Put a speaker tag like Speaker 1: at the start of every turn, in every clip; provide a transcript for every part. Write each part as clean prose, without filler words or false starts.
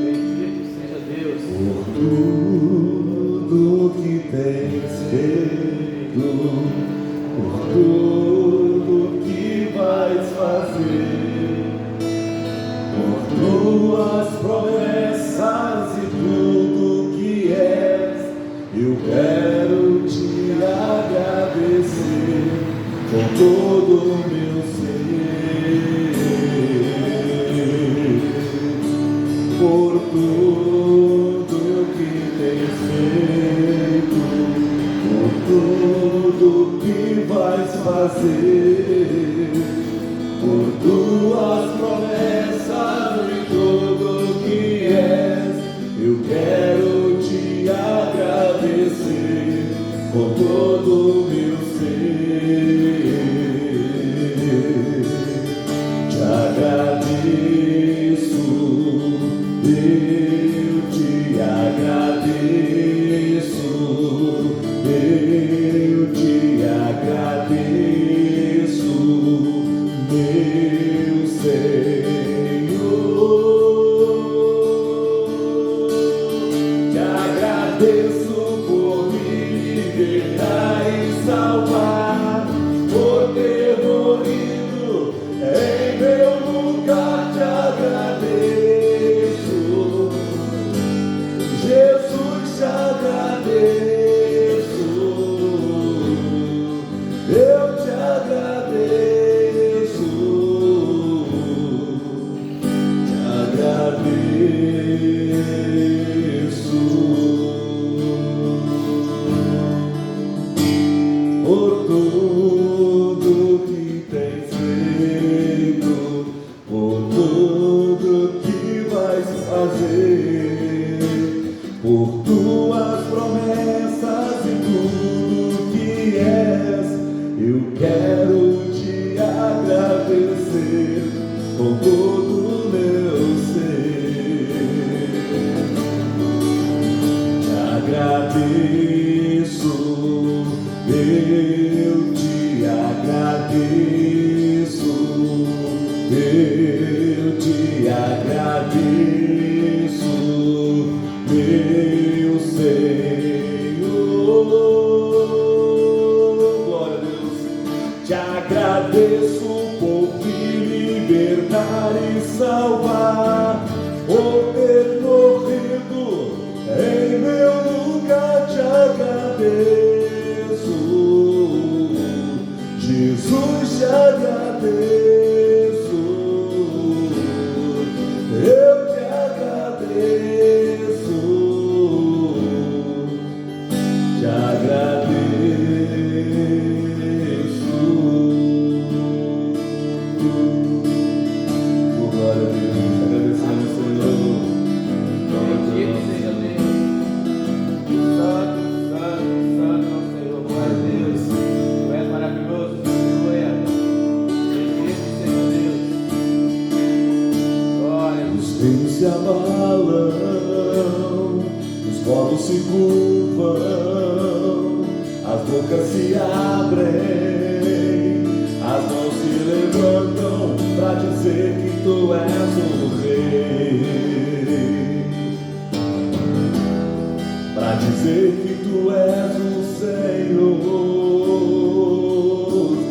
Speaker 1: Bendito seja Deus.
Speaker 2: Por tudo que tens feito, por tudo que vais fazer, por tuas promessas e tudo que és, eu quero te agradecer com todo o meu ser, por tudo que tens feito, por tudo que vais fazer, por tuas promessas e tudo que és, eu quero te agradecer com todo o meu ser. Te agradeço, eu te agradeço, eu te agradeço, meu Senhor. Te agradeço por me libertar e salvar, por ter morrido em meu lugar. Te agradeço, Jesus, te agradeço, eu te agradeço, te agradeço, por tudo que tens feito, por tudo que vais fazer, por tuas promessas e tudo que és, eu quero te agradecer com todo o meu ser. Te agradeço, eu te agradeço, eu te agradeço, meu Senhor. Glória a Deus. Te agradeço por me libertar e salvar, por ter morrido em meu lugar. Te agradeço, Jesus, te agradeço, eu te agradeço, te agradeço. Glória a Deus, agradecemos, Senhor.
Speaker 1: Bendito seja Deus. Santo, santo, santo ao Senhor. Glória a Deus. Tu és maravilhoso. Aleluia. Bendito seja Deus. Glória.
Speaker 2: Os reinos se abalam, os povos se curvam, as bocas se abrem, as mãos se levantam para dizer que tu és o Rei, para dizer que tu és o Senhor,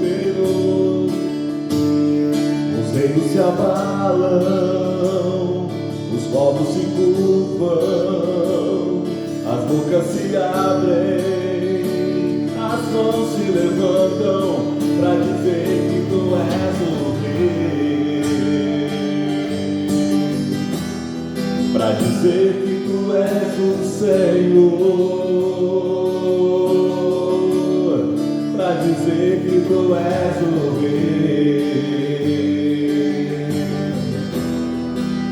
Speaker 2: Deus. Os reinos se abalam, os povos se curvam, as bocas se abrem, as mãos se levantam para dizer que tu és o Rei, para dizer que tu és o Senhor, para dizer que tu és o Rei,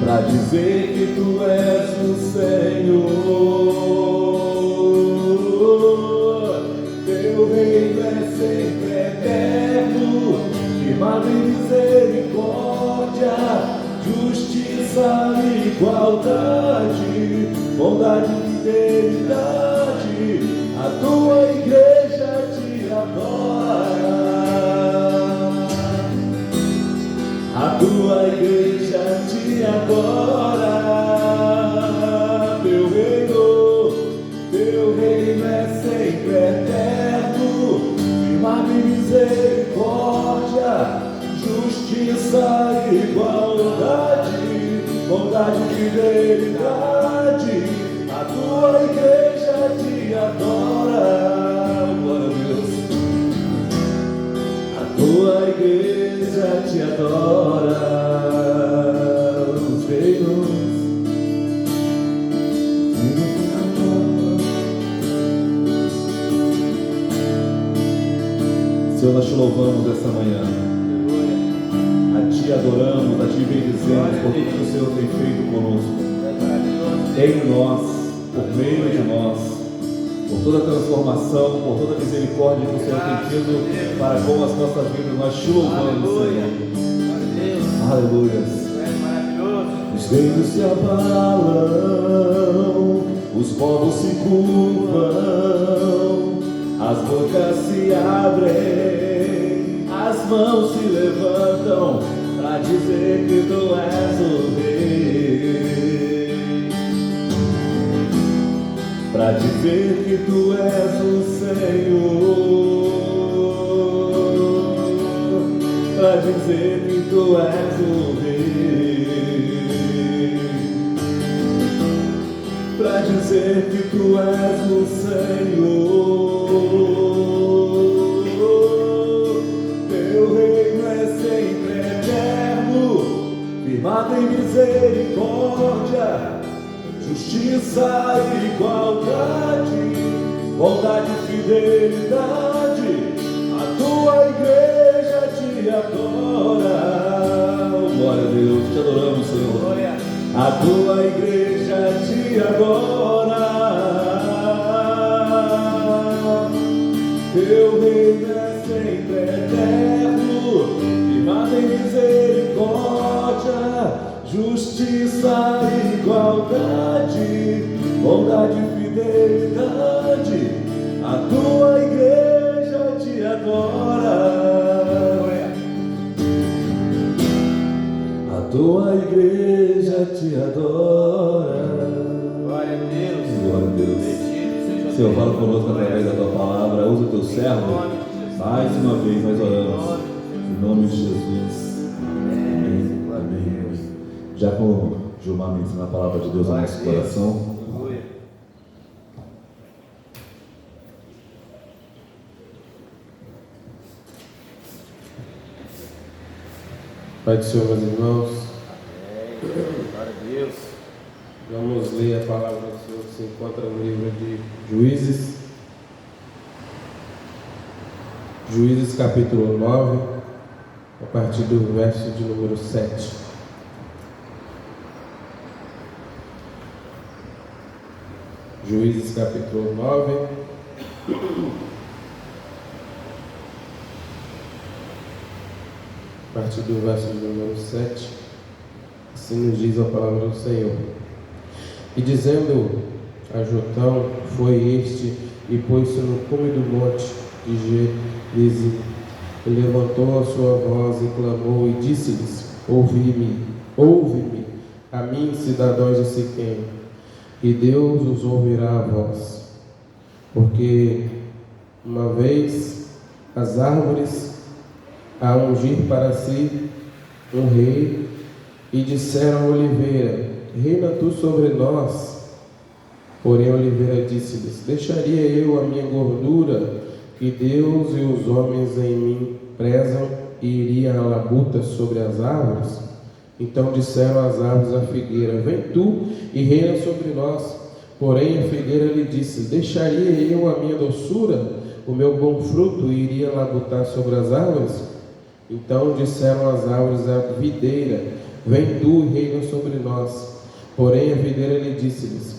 Speaker 2: para dizer que tu és o Senhor. Teu reino é sempre eterno, firmado em misericórdia, justiça e igualdade, bondade e fidelidade. A tua igreja te adora, a tua igreja te te adora. Teu reino é sempre eterno, firmado em misericórdia, justiça e igualdade, bondade e fidelidade. A tua igreja te adora. Glória a Deus. A tua igreja te adora. Os reinos. Senhor, nós te louvamos essa manhã, a ti adoramos, a ti bendizemos por tudo que o Senhor tem feito conosco, em nós, por meio de nós, por toda a transformação, por toda a misericórdia que o Senhor tem tido para com as nossas vidas. Nós te louvamos, Senhor. Aleluia. Os reinos se abalam, os povos se curvam, as bocas se abrem, as mãos se levantam para dizer que tu és o rei, para dizer que tu és o Senhor, para dizer que tu és o rei, para dizer que tu és o Senhor. Teu reino é sempre eterno, firmado em misericórdia, justiça e igualdade, bondade e fidelidade. A tua igreja te adora. Glória a Deus, te adoramos, Senhor. A tua igreja te adora. Teu reino é sempre eterno, firmado em misericórdia, justiça e igualdade, bondade e fidelidade. A tua igreja te adora. A tua igreja te adora.
Speaker 1: Glória a Deus.
Speaker 2: Glória a Deus. Senhor, fala conosco através da tua palavra. Usa o teu servo. Mais uma vez nós oramos. Em nome de Jesus. Amém. Amém. Já com o Gilmar me ensina a palavra de Deus no nosso coração.
Speaker 3: Pai do Senhor, meus irmãos,
Speaker 1: Glória a Deus.
Speaker 3: vamos ler a palavra do Senhor que se encontra no livro de Juízes. Juízes capítulo 9, a partir do verso de número 7. Juízes capítulo 9, a partir do verso de número 7, assim nos diz a palavra do Senhor. E dizendo a Jotão, foi este e pôs-se no cume do monte de Gerizim, e levantou a sua voz e clamou e disse-lhes: ouvi-me, a mim, cidadãos de Siquém, e Deus os ouvirá a vós, porque uma vez as árvores a ungir para si um rei, e disseram a oliveira: reina tu sobre nós. Porém a oliveira disse-lhes: deixaria eu a minha gordura, que Deus e os homens em mim prezam, e iria a labuta sobre as árvores? Então disseram as árvores à figueira: vem tu e reina sobre nós. Porém a figueira lhe disse: deixaria eu a minha doçura, o meu bom fruto, e iria labutar sobre as árvores? Então disseram as árvores à videira: vem tu e reina sobre nós. Porém a videira lhe disse-lhes: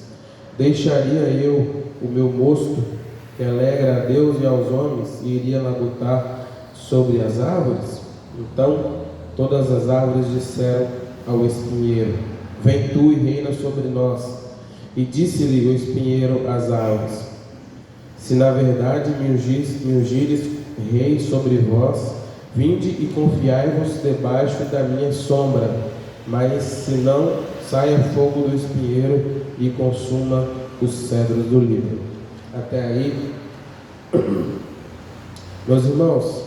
Speaker 3: deixaria eu o meu mosto, que alegra a Deus e aos homens, e iria labutar sobre as árvores? Então todas as árvores disseram ao espinheiro: vem tu e reina sobre nós. E disse-lhe o espinheiro às árvores: se na verdade me ungires rei sobre vós, vinde e confiai-vos debaixo da minha sombra. mas se não, saia fogo do espinheiro e consuma os cedros do Líbano. Até aí, meus irmãos,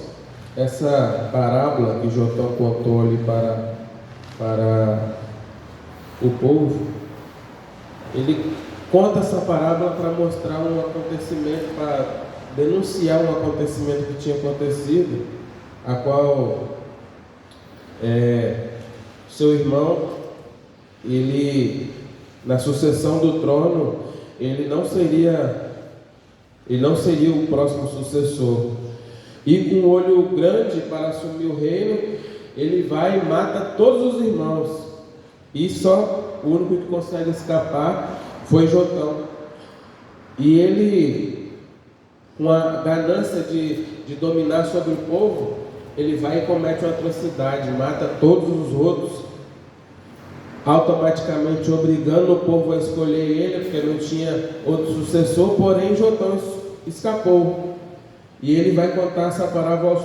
Speaker 3: essa parábola que Jotão contou ali para o povo, ele conta essa parábola para mostrar um acontecimento, para denunciar um acontecimento que tinha acontecido, a qual seu irmão, ele, na sucessão do trono, ele não seria o próximo sucessor. E com um olho grande para assumir o reino, ele vai e mata todos os irmãos. E só o único que consegue escapar foi Jotão. E ele, com a ganância de dominar sobre o povo, ele vai e comete uma atrocidade, mata todos os outros, automaticamente obrigando o povo a escolher ele, porque não tinha outro sucessor. Porém Jotão escapou. E ele vai contar essa parábola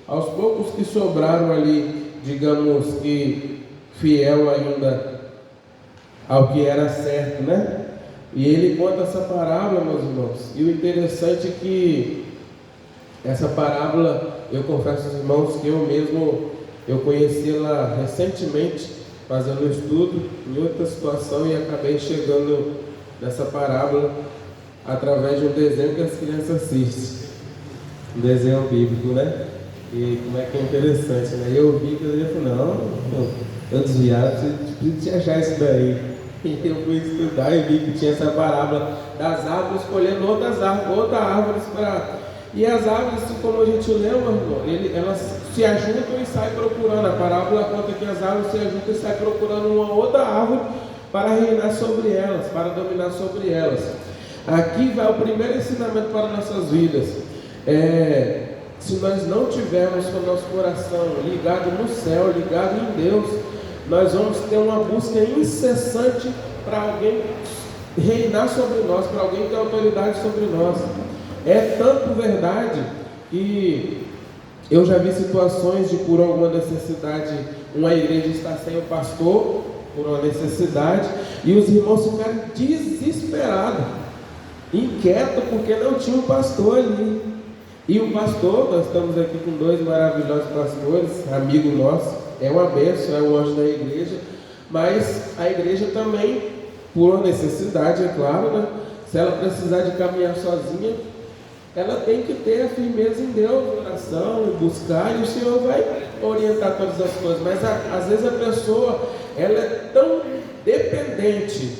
Speaker 3: aos poucos que sobraram ali, digamos que fiel ainda ao que era certo, né? E ele conta essa parábola, meus irmãos. E o interessante é que essa parábola, eu confesso aos irmãos que eu conheci ela recentemente, fazendo estudo em outra situação, e acabei chegando nessa parábola através de um desenho que as crianças assistem, um desenho bíblico, né? E como é que é interessante, né? Eu vi que eu falei, não, eu desviado, preciso achar isso daí. E eu fui estudar e vi que tinha essa parábola das árvores, escolhendo outras árvores para... E as árvores, assim como a gente lembra, elas se ajuntam e saem procurando. A parábola conta que as árvores se ajuntam e saem procurando uma outra árvore para reinar sobre elas, para dominar sobre elas. Aqui vai o primeiro ensinamento para nossas vidas. Se nós não tivermos com o nosso coração ligado no céu, ligado em Deus, nós vamos ter uma busca incessante para alguém reinar sobre nós, para alguém ter autoridade sobre nós. É tanto verdade que eu já vi situações de, por alguma necessidade, uma igreja estar sem o pastor, por uma necessidade, e os irmãos ficaram desesperados, inquietos, porque não tinha um pastor ali. E o pastor, nós estamos aqui com dois maravilhosos pastores, amigo nosso, é uma bênção, é o anjo da igreja, mas a igreja também, por uma necessidade, é claro, né? Se ela precisar de caminhar sozinha, ela tem que ter a firmeza em Deus, oração, e buscar, e o Senhor vai orientar todas as coisas. Mas às vezes a pessoa, ela é tão dependente,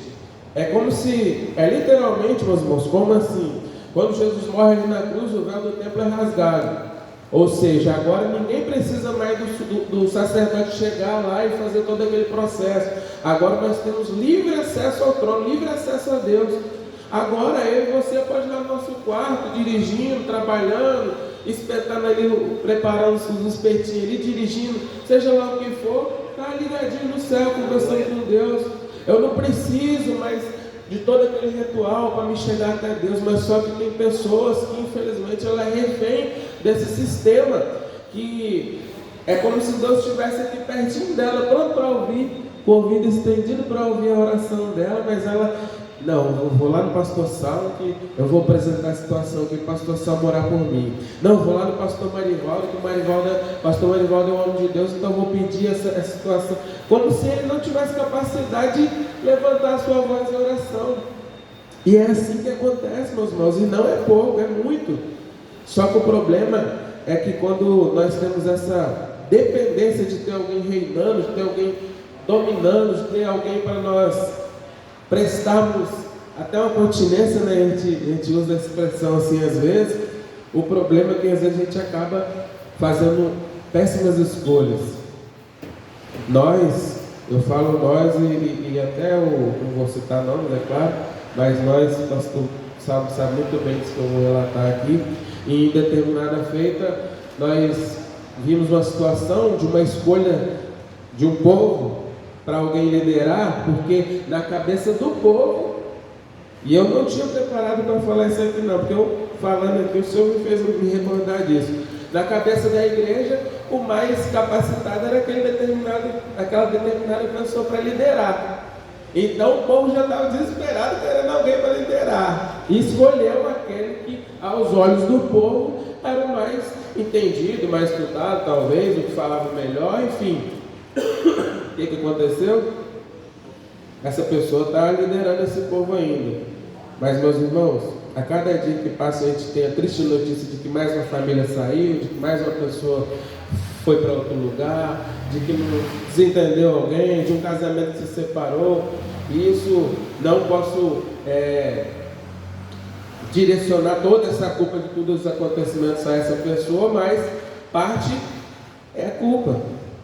Speaker 3: é como se, literalmente, meus irmãos, como assim? Quando Jesus morre ali na cruz, o véu do templo é rasgado. Ou seja, agora ninguém precisa mais do sacerdote chegar lá e fazer todo aquele processo. Agora nós temos livre acesso ao trono, livre acesso a Deus. Agora eu e você pode ir lá no nosso quarto, dirigindo, trabalhando, espetando ali, preparando os espetinhos ali, dirigindo, seja lá o que for, está ligadinho no céu, conversando com Deus. Eu não preciso mais de todo aquele ritual para me chegar até Deus, mas só que tem pessoas que infelizmente ela é refém desse sistema, que é como se Deus estivesse aqui pertinho dela, pronto para ouvir, com o ouvido estendido para ouvir a oração dela, mas ela, não, eu vou lá no pastor Sal, que eu vou apresentar a situação, que o pastor Sal morar por mim. Não, eu vou lá no pastor Marivaldo, que o pastor Marivaldo é um homem de Deus, então eu vou pedir essa situação. Como se ele não tivesse capacidade de levantar a sua voz em oração. E é assim que acontece, meus irmãos, e não é pouco, é muito. Só que o problema é que quando nós temos essa dependência de ter alguém reinando, de ter alguém dominando, de ter alguém para nós prestarmos até uma continência, né? A gente usa essa expressão assim às vezes. O problema é que às vezes a gente acaba fazendo péssimas escolhas. Nós, eu falo nós e até não vou citar nomes, é claro, mas nós, pastor, sabe muito bem disso que eu vou relatar aqui. E em determinada feita, nós vimos uma situação de uma escolha de um povo para alguém liderar, porque na cabeça do povo, e eu não tinha preparado para falar isso aqui não, porque eu falando aqui, o Senhor me fez me recordar disso. Na cabeça da igreja, o mais capacitado era aquela determinada pessoa para liderar. Então o povo já estava desesperado querendo alguém para liderar. E escolheu aquele que, aos olhos do povo, era o mais entendido, mais estudado, talvez, o que falava melhor, enfim. O que aconteceu? Essa pessoa está liderando esse povo ainda. Mas, meus irmãos, a cada dia que passa a gente tem a triste notícia de que mais uma família saiu, de que mais uma pessoa foi para outro lugar, de que não desentendeu alguém, de um casamento que se separou. Isso não posso direcionar toda essa culpa de todos os acontecimentos a essa pessoa, mas parte é culpa.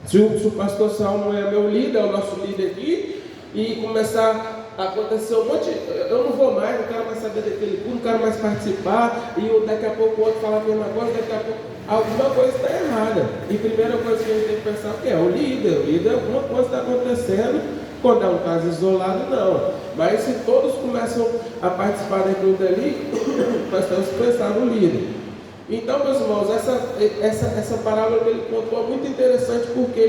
Speaker 3: Se o pastor Salmo é meu líder, é o nosso líder aqui, e começar a acontecer um monte, eu não vou mais, não quero mais saber daquele culto, não quero mais participar, e daqui a pouco o outro fala a mesma coisa, daqui a pouco alguma coisa está errada. E a primeira coisa que a gente tem que pensar é o líder, alguma coisa está acontecendo. Quando é um caso isolado, não. Mas se todos começam a participar daquilo dali, nós temos que pensar no líder. Então, meus irmãos, essa parábola que ele contou é muito interessante, porque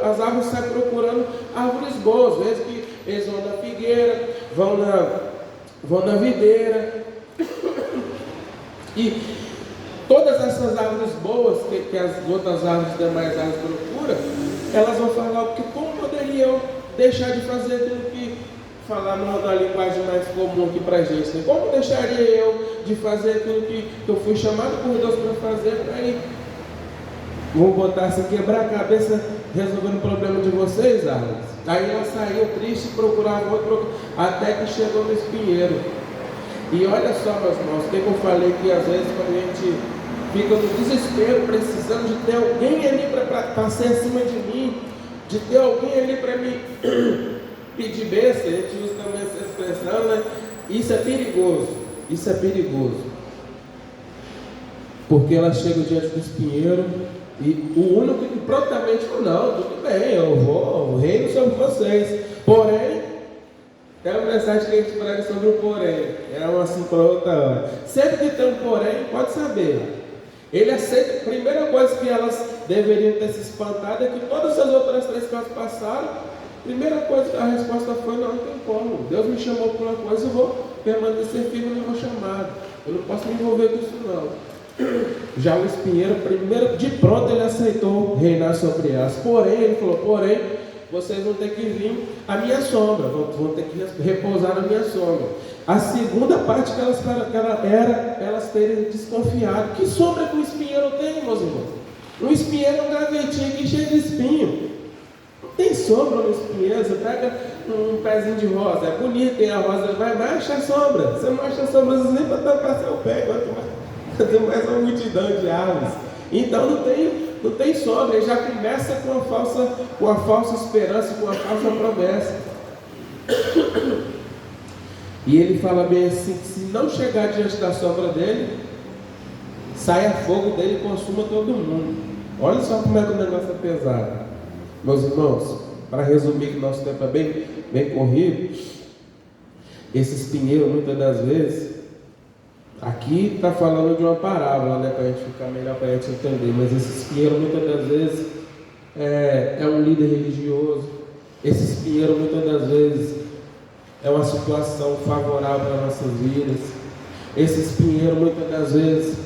Speaker 3: as árvores saem procurando árvores boas. Às vezes que eles vão na figueira, vão na videira. E todas essas árvores boas que as outras árvores, demais árvores procuram, elas vão falar, porque como poderia eu deixar de fazer aquilo que falar na linguagem mais comum aqui para a gente, né? Como deixaria eu de fazer aquilo que eu fui chamado por Deus para fazer? Aí vou botar assim, quebrar a cabeça resolvendo o problema de vocês, árvores. Aí ela saiu triste, procurava outro, até que chegou no espinheiro. E olha só, meus irmãos, o que eu falei que às vezes quando a gente fica no desespero, precisando de ter alguém ali para passar acima de mim, de ter alguém ali para me pedir bênção, a gente usa também essa expressão, né? Isso é perigoso, isso é perigoso. Porque ela chega diante do espinheiro e o único que prontamente falou, não, tudo bem, eu reino sobre vocês. Porém, tem uma mensagem que a gente prega sobre o porém, é uma assim para outra hora. Sempre que tem um porém, pode saber. Ele aceita, a primeira coisa que elas deveriam ter se espantado é que todas as outras 3 coisas passaram. Primeira coisa, a resposta foi, não tem como. Deus me chamou por uma coisa, eu vou permanecer firme no meu chamado. Eu não posso me envolver com isso não. Já o espinheiro, primeiro, de pronto ele aceitou reinar sobre elas. Porém, ele falou, vocês vão ter que vir à minha sombra, vão ter que repousar na minha sombra. A segunda parte que elas terem desconfiado. Que sombra que o espinheiro tem, meus irmãos? Um espinheiro é um gavetinho aqui cheio de espinho. Não tem sombra no espinheiro. Você pega um pezinho de rosa, é bonito, tem a rosa, vai achar sombra. Você não acha sombra nem para tampar seu pé, quanto mais uma multidão de árvores. Então não tem sombra, ele já começa com a falsa esperança, com a falsa promessa. E ele fala bem assim, que se não chegar diante da sombra dele, saia fogo dele e consuma todo mundo. Olha só como é que o negócio é pesado. Meus irmãos, para resumir que o nosso tempo é bem corrido, esse espinheiro muitas das vezes, aqui está falando de uma parábola, né, para a gente ficar melhor, para a gente entender, mas esse espinheiro muitas das vezes é um líder religioso. Esse espinheiro muitas das vezes é uma situação favorável para nossas vidas. Esse espinheiro muitas das vezes,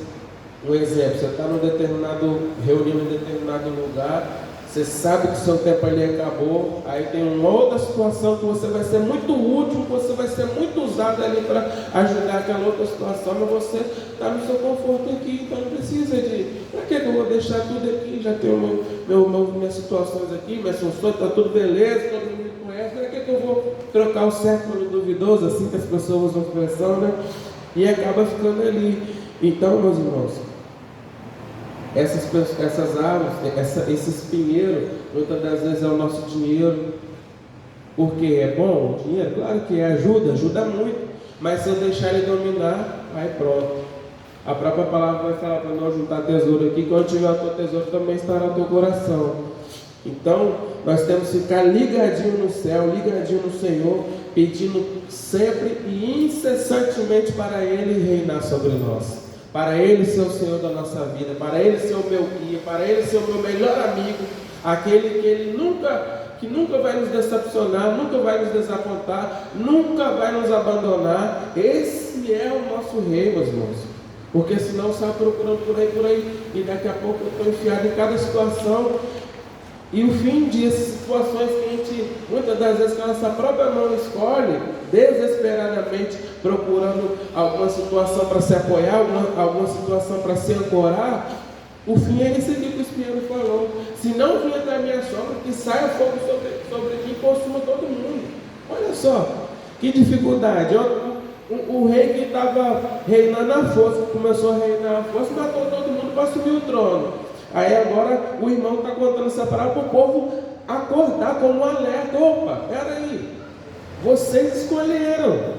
Speaker 3: um exemplo, você está num determinado reunião em determinado lugar, você sabe que o seu tempo ali acabou, aí tem uma outra situação que você vai ser muito útil, que você vai ser muito usado ali para ajudar aquela outra situação, mas você está no seu conforto aqui, então não precisa de, para que eu vou deixar tudo aqui, já tenho minhas situações aqui, minhas funções, está tudo beleza, todo mundo me conhece, para que eu vou trocar o certo pelo duvidoso, assim que as pessoas usam a expressão, né? E acaba ficando ali. Então, meus irmãos, essas árvores, esse espinheiro, muitas das vezes é o nosso dinheiro. Porque é bom o dinheiro? Claro que ajuda muito. Mas se eu deixar ele dominar, aí pronto. A própria palavra vai falar para nós juntar tesouro aqui, quando tiver o teu tesouro também estará o teu coração. Então, nós temos que ficar ligadinho no céu, ligadinho no Senhor, pedindo sempre e incessantemente para Ele reinar sobre nós. para Ele ser o Senhor da nossa vida, para Ele ser o meu guia, para Ele ser o meu melhor amigo, aquele que Ele nunca vai nos decepcionar, nunca vai nos desapontar, nunca vai nos abandonar. Esse é o nosso Rei, meus irmãos. Porque senão sai procurando por aí, e daqui a pouco eu estou enfiado em cada situação. E o fim disso, situações que a gente, muitas das vezes, com a nossa própria mão escolhe, desesperadamente procurando alguma situação para se apoiar, alguma situação para se ancorar, o fim é esse aqui que o Espírito falou. Se não vinha da minha sombra, que saia fogo sobre mim e consuma todo mundo. Olha só, que dificuldade. O rei que estava reinando a força, começou a reinar a força, matou todo mundo para assumir o trono. Aí agora o irmão está contando essa palavra para o povo acordar como um alerta. Opa, peraí, vocês escolheram.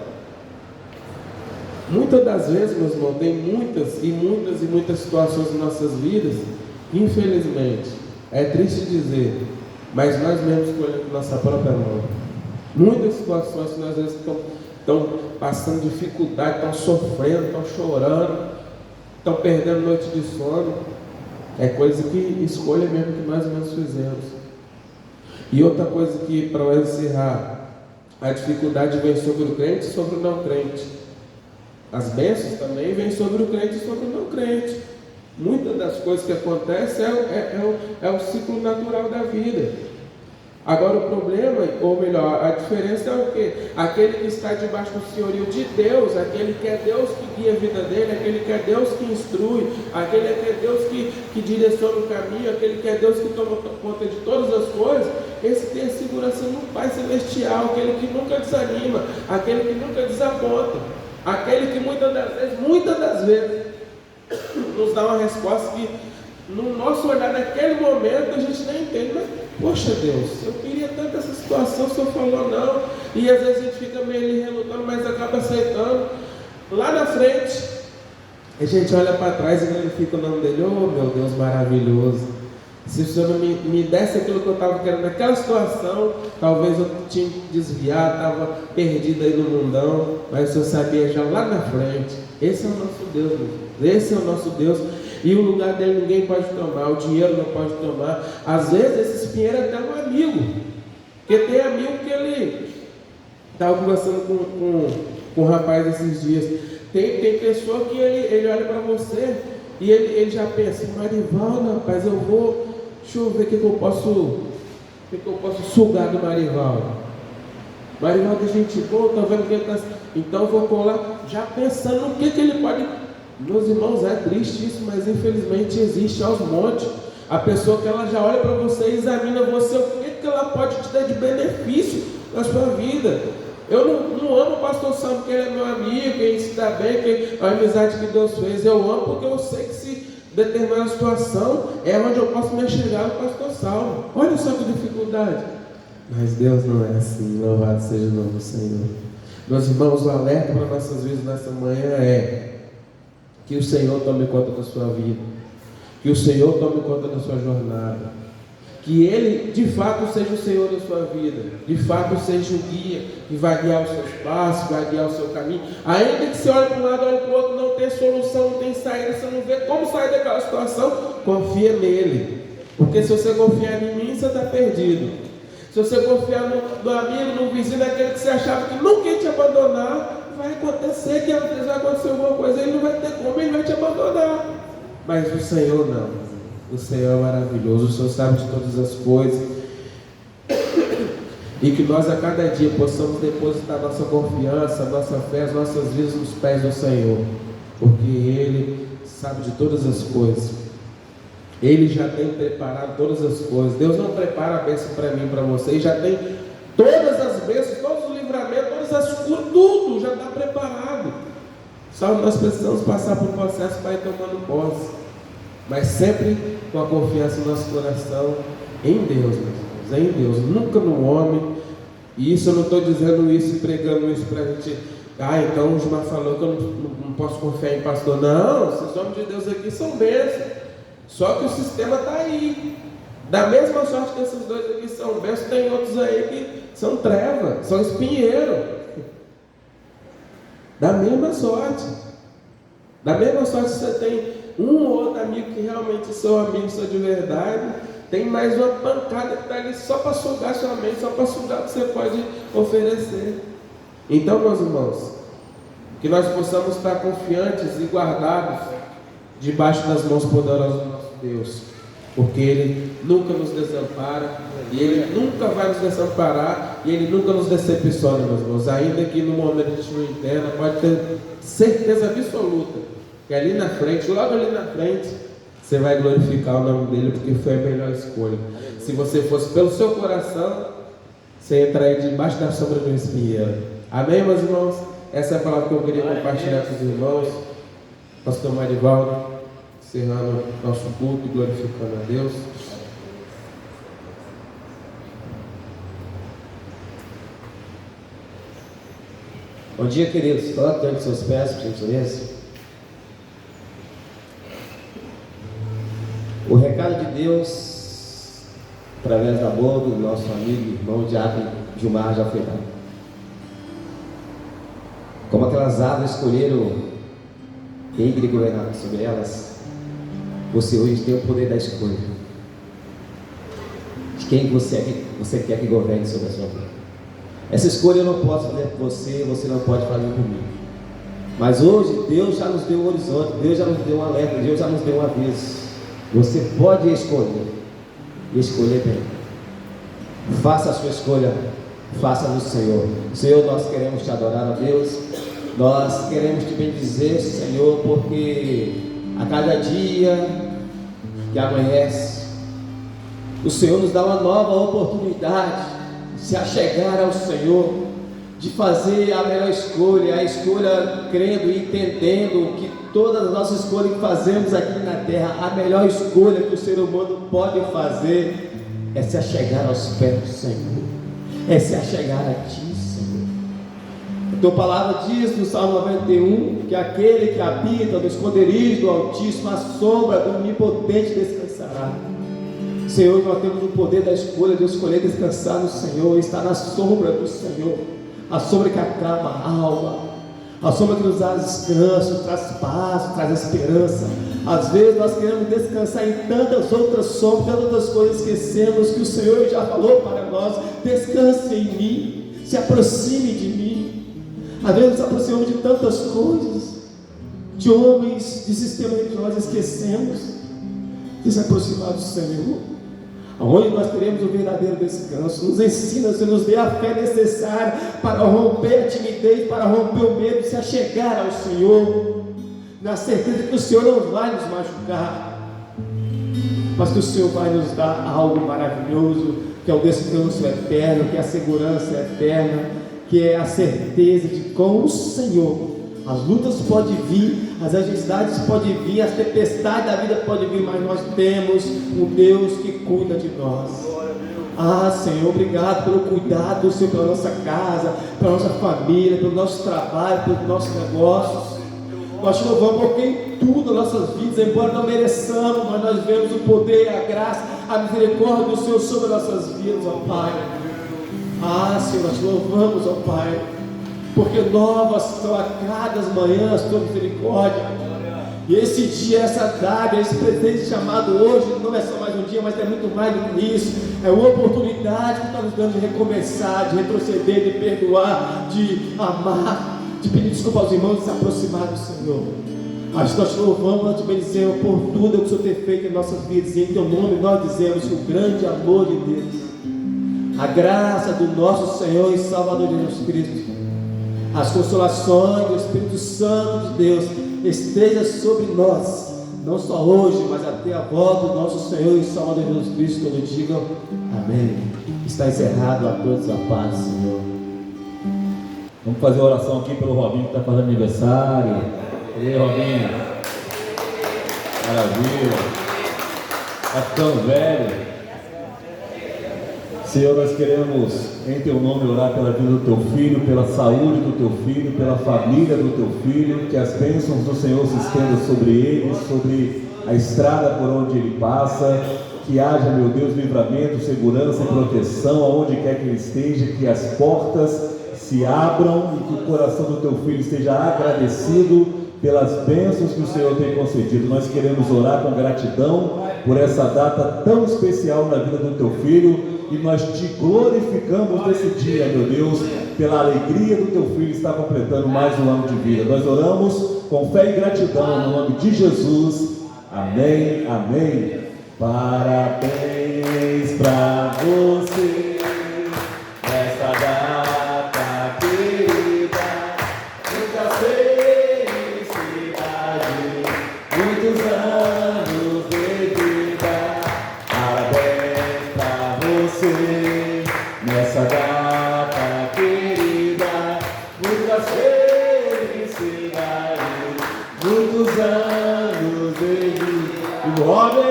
Speaker 3: Muitas das vezes, meus irmãos, tem muitas situações em nossas vidas, infelizmente, é triste dizer, mas nós mesmos escolhemos nossa própria mão. Muitas situações que nós às vezes estão passando dificuldade, estão sofrendo, estão chorando, estão perdendo noite de sono. É coisa que escolha mesmo que nós mesmos fizemos. E outra coisa que, para encerrar, a dificuldade vem sobre o crente e sobre o não crente. As bênçãos também vêm sobre o crente e sobre o não crente. Muitas das coisas que acontecem é o ciclo natural da vida. Agora o problema, ou melhor, a diferença é o quê? Aquele que está debaixo do senhorio de Deus, aquele que é Deus que guia a vida dele, aquele que é Deus que instrui, aquele que é Deus que direciona o caminho, aquele que é Deus que toma conta de todas as coisas, esse tem a segurança no Pai Celestial, aquele que nunca desanima, aquele que nunca desaponta, aquele que muitas das vezes nos dá uma resposta que no nosso olhar naquele momento a gente nem entende, mas poxa Deus, eu queria tanto essa situação, o Senhor falou não, e às vezes a gente fica meio ali relutando, mas acaba aceitando. Lá na frente a gente olha para trás e glorifica o nome dele. Oh meu Deus, maravilhoso, se o Senhor não me desse aquilo que eu estava querendo naquela situação, talvez eu tinha desviado, estava perdido aí no mundão, mas o Senhor sabia já lá na frente. Esse é o nosso Deus, meu Deus. Esse é o nosso Deus. E o lugar dele ninguém pode tomar, o dinheiro não pode tomar. Às vezes esse espinheiro é até um amigo, porque tem amigo que ele estava conversando com um rapaz esses dias. Tem pessoa que ele olha para você e ele já pensa, Marivaldo, rapaz, deixa eu ver o que eu posso sugar do Marivaldo. Marivaldo é gente boa, estou vendo que ele está. Então vou colar, já pensando no que ele pode. Meus irmãos, é triste isso, mas infelizmente existe aos montes. A pessoa que ela já olha para você e examina você, o que ela pode te dar de benefício na sua vida. Eu não amo o pastor Sam porque ele é meu amigo, ele se dá bem, que a amizade que Deus fez. Eu amo porque eu sei que se determinada situação é onde eu posso me enxergar no pastor Salmo. Olha só que dificuldade. Mas Deus não é assim, louvado seja o nome do Senhor. Meus irmãos, o alerta para nossas vidas nessa manhã é que o Senhor tome conta da sua vida, que o Senhor tome conta da sua jornada, que Ele de fato seja o Senhor da sua vida, de fato seja o guia que vai guiar os seus passos, vai guiar o seu caminho. Ainda que você olhe para um lado, olhe para o outro, não tem solução, não tem saída, você não vê como sair daquela situação, confia nele, porque se você confiar em mim, você está perdido. Se você confiar no amigo, no vizinho, naquele que você achava que nunca ia te abandonar, vai acontecer que às vezes vai acontecer alguma coisa, ele não vai ter como, ele vai te abandonar. Mas o Senhor não. O Senhor é maravilhoso, o Senhor sabe de todas as coisas. E que nós a cada dia possamos depositar nossa confiança, nossa fé, as nossas vidas nos pés do Senhor. Porque Ele sabe de todas as coisas. Ele já tem preparado todas as coisas. Deus não prepara a bênção para mim e para você. Ele já tem todas as bênçãos, todos os livramentos, todas as curas, tudo já está preparado. Só nós precisamos passar por um processo para ir tomando posse. Mas sempre com a confiança no nosso coração em Deus, meus irmãos, em Deus, nunca no homem. E isso eu não estou dizendo isso e pregando isso para a gente. Então o Gilmar falou que eu não posso confiar em pastor. Não, esses homens de Deus aqui são bênçãos. Só que o sistema está aí. Da mesma sorte que esses dois aqui são bênçãos, tem outros aí que são treva, são espinheiro. Da mesma sorte. Da mesma sorte que você tem um ou outro amigo que realmente são amigos, são de verdade, tem mais uma pancada que está ali só para sugar sua mente, só para sugar o que você pode oferecer. Então, meus irmãos, que nós possamos estar confiantes e guardados debaixo das mãos poderosas do nosso Deus, porque Ele nunca nos desampara, e Ele nunca vai nos desamparar, e Ele nunca nos decepciona, meus irmãos. Ainda que no momento a gente não entenda, pode ter certeza absoluta que ali na frente, logo ali na frente, você vai glorificar o nome dEle, porque foi a melhor escolha. Se você fosse pelo seu coração, você entraria debaixo da sombra de um espinheiro. Amém, meus irmãos? Essa é a palavra que eu queria compartilhar com os irmãos. Pastor Marivaldo, encerrando nosso culto, glorificando a Deus.
Speaker 4: Bom dia, queridos. Coloque diante de seus pés, por gentileza. O recado de Deus, através da boca do nosso amigo e irmão Diácono Gilmar, já foi dado. Como aquelas árvores escolheram quem iria governar sobre elas, você hoje tem o poder da escolha. De quem você quer que governe sobre a sua vida. Essa escolha eu não posso fazer por você, você não pode fazer por mim. Mas hoje Deus já nos deu um horizonte, Deus já nos deu um alerta, Deus já nos deu um aviso. Você pode escolher, e escolher bem. Faça a sua escolha, faça no Senhor. Senhor, nós queremos te adorar, ó Deus. Nós queremos te bendizer, Senhor, porque a cada dia que amanhece, o Senhor nos dá uma nova oportunidade de se achegar ao Senhor, de fazer a melhor escolha, a escolha crendo e entendendo que todas as nossas escolhas que fazemos aqui na terra, a melhor escolha que o ser humano pode fazer é se achegar aos pés do Senhor, é se achegar a Ti, Senhor. A Tua palavra diz no Salmo 91 que aquele que habita no esconderijo do Altíssimo, à sombra do Onipotente descansará. Senhor, nós temos o poder da escolha de escolher descansar no Senhor, estar na sombra do Senhor, a sombra que acalma a alma, a sombra que nos dá descanso, traz paz, traz esperança. Às vezes nós queremos descansar em tantas outras sombras, tantas outras coisas, esquecemos que o Senhor já falou para nós: descanse em mim, se aproxime de mim. Às vezes nos aproximamos de tantas coisas, de homens, de sistemas que nós esquecemos de se aproximar do Senhor, onde nós teremos o verdadeiro descanso. Nos ensina, Senhor, nos dê a fé necessária para romper a timidez, para romper o medo, se achegar ao Senhor, na certeza que o Senhor não vai nos machucar, mas que o Senhor vai nos dar algo maravilhoso, que é o descanso eterno, que é a segurança eterna, que é a certeza de com o Senhor as lutas podem vir, as adversidades podem vir, as tempestades da vida podem vir, mas nós temos um Deus que cuida de nós. Ah, Senhor, obrigado pelo cuidado do Senhor pela nossa casa, pela nossa família, pelo nosso trabalho, pelos nossos negócios. Nós te louvamos porque em tudo as nossas vidas, embora não mereçamos, mas nós vemos o poder, a graça, a misericórdia do Senhor sobre as nossas vidas, ó Pai. Ah, Senhor, nós te louvamos, ó Pai, porque novas são a cada manhã as tuas misericórdias. E esse dia, essa dádiva, esse presente chamado hoje, não é só mais um dia, mas é muito mais do que isso. É uma oportunidade que está nos dando de recomeçar, de retroceder, de perdoar, de amar, de pedir desculpa aos irmãos, de se aproximar do Senhor. Nós te louvamos, nós te bendizemos por tudo que o Senhor tem feito em nossas vidas. E em teu nome nós dizemos que o grande amor de Deus, a graça do nosso Senhor e Salvador Jesus Cristo, as consolações do Espírito Santo de Deus esteja sobre nós, não só hoje, mas até a volta do nosso Senhor e Salvador Jesus Cristo. Todos digam amém. Está encerrado, a todos a paz, Senhor.
Speaker 2: Vamos fazer uma oração aqui pelo Robinho que está fazendo aniversário. E aí, Robinho? Maravilha. Está ficando velho. Senhor, nós queremos, em Teu nome, orar pela vida do Teu Filho, pela saúde do Teu Filho, pela família do Teu Filho, que as bênçãos do Senhor se estendam sobre ele, sobre a estrada por onde ele passa, que haja, meu Deus, livramento, segurança e proteção aonde quer que ele esteja, que as portas se abram e que o coração do Teu Filho esteja agradecido pelas bênçãos que o Senhor tem concedido. Nós queremos orar com gratidão por essa data tão especial na vida do teu filho, e nós te glorificamos nesse dia, meu Deus, pela alegria do teu filho estar completando mais um ano de vida. Nós oramos com fé e gratidão no nome de Jesus. Amém, amém. Parabéns pra você nessa data querida, muita felicidade, muitos anos de vida. Parabéns pra você nessa data querida, muita felicidade, muitos anos de vida. Glória